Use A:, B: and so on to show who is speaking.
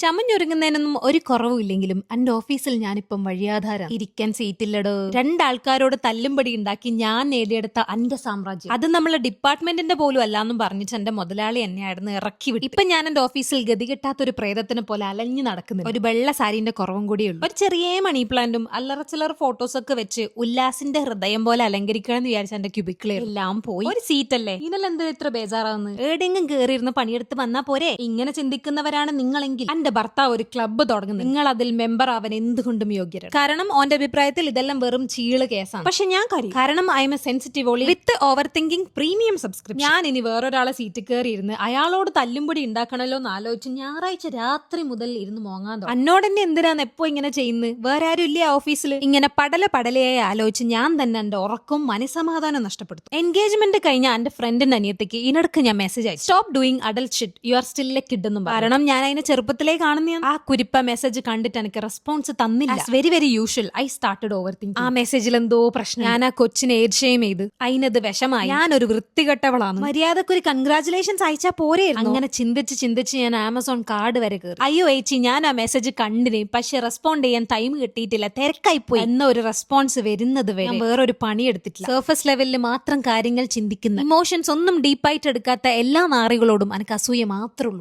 A: ചമഞ്ഞൊരുങ്ങുന്നതിനൊന്നും ഒരു കുറവുമില്ലെങ്കിലും എന്റെ ഓഫീസിൽ ഞാനിപ്പം വഴിയാധാരം ഇരിക്കാൻ സീറ്റില്ലടോ. രണ്ടാൾക്കാരോട് തല്ലുംപടി ഉണ്ടാക്കി ഞാൻ നേടിയെടുത്ത എന്റെ സാമ്രാജ്യം അത് നമ്മളെ ഡിപ്പാർട്ട്മെന്റിന്റെ പോലും അല്ലാന്നും പറഞ്ഞിട്ട് എന്റെ മുതലാളി എന്നെയായിരുന്നു ഇറക്കി വിട്ടു. ഇപ്പൊ ഞാൻ എന്റെ ഓഫീസിൽ ഗതികെട്ടാത്ത ഒരു പ്രേതത്തിനെ പോലെ അലഞ്ഞു നടക്കുന്നു. ഒരു വെള്ള സാരിന്റെ കുറവും കൂടിയുള്ളൂ. ഒരു ചെറിയ മണി പ്ലാന്റും അല്ലറ ചില്ലറ ഫോട്ടോസ് ഒക്കെ വെച്ച് ഉല്ലാസിന്റെ ഹൃദയം പോലെ അലങ്കരിക്കണം എന്ന് വിചാരിച്ച എന്റെ ക്യൂബിക്കിൾ എല്ലാം പോയി. ഒരു സീറ്റല്ലേ ഇന്നലെ എന്താ ഇത്ര ബേജാറാവുന്നത്? എവിടെയെങ്കിലും കയറിയിരുന്ന് പണിയെടുത്ത് വന്നാ പോരെ. ഇങ്ങനെ ചിന്തിക്കുന്നവരാണ് നിങ്ങളെങ്കിൽ എന്റെ ഭർത്താവ് ഒരു ക്ലബ്ബ് തുടങ്ങുന്നു. നിങ്ങൾ അതിൽ മെമ്പർ ആവാൻ എന്തുകൊണ്ടും യോഗ്യരാണ്. കാരണം ഓന്റെ അഭിപ്രായത്തിൽ ഇതെല്ലാം വെറും ചീള് കേസാണ്. പക്ഷെ ഞാൻ കാരണം I am a sensitive only with over thinking premium subscription. ഞാൻ ഇനി വേറൊരാളെ സീറ്റ് കയറിയിരുന്ന് അയാളോട് തല്ലുംപൊടി ഉണ്ടാക്കണല്ലോ എന്ന് ആലോചിച്ച് ഞായറാഴ്ച രാത്രി മുതൽ ഇരുന്ന് മോങ്ങാൻ തുടങ്ങി. എന്നോട് തന്നെ എന്തിനാന്ന് എപ്പോ ഇങ്ങനെ ചെയ്യുന്നത്? വേറെ ആരും ഇല്ലേ ഓഫീസിൽ? ഇങ്ങനെ പടലയായി ആലോചിച്ച് ഞാൻ തന്നെ എന്റെ ഉറക്കവും മനസമാധാനം നഷ്ടപ്പെടുത്തും. എൻഗേജ്മെന്റ് കഴിഞ്ഞ എന്റെ ഫ്രണ്ടിന്റെ അനിയത്തിക്ക് ഇതിനിടക്ക് ഞാൻ മെസ്സേജ് അയച്ചു, stop doing adult shit, you are still A kid എന്നും. കാരണം ഞാൻ അതിനെ ചെറുപ്പത്തിലേ കാണുന്ന ആ കുരിപ്പ മെസ്സേജ് കണ്ടിട്ട് എനിക്ക് റെസ്പോൺസ് തന്നില്ല. Very very usual I started over thinking. ആ മെസ്സേജിൽ എന്തോ പ്രശ്നം. ഞാൻ ആ കൊച്ചിനെ ഏജ് ഷെയിം ചെയ്ത് അതിനത് വിഷമായി. ഞാനൊരു വൃത്തികെട്ടവളാണ്. മര്യാദക്ക് ഒരു കൺഗ്രാചുലേഷൻസ് അയച്ചാ പോരെ. അങ്ങനെ ചിന്തിച്ച് ഞാൻ ആമസോൺ കാർഡ് വരെ കയറി. അയ്യോ ഏച്ചി, ഞാൻ ആ മെസ്സേജ് കണ്ടിന്, പക്ഷെ റെസ്പോണ്ട് ചെയ്യാൻ ടൈം കിട്ടിയിട്ടില്ല, തിരക്കായി പോയി എന്ന ഒരു റെസ്പോൺസ് വരുന്നത് വരെ വേറൊരു പണി എടുത്തിട്ടില്ല. സർഫസ് ലെവലിൽ മാത്രം കാര്യങ്ങൾ ചിന്തിക്കുന്ന, ഇമോഷൻസ് ഒന്നും ഡീപ്പായിട്ട് എടുക്കാത്ത എല്ലാ നാറികളോടും എനിക്ക് അസൂയ മാത്രമേ ഉള്ളൂ.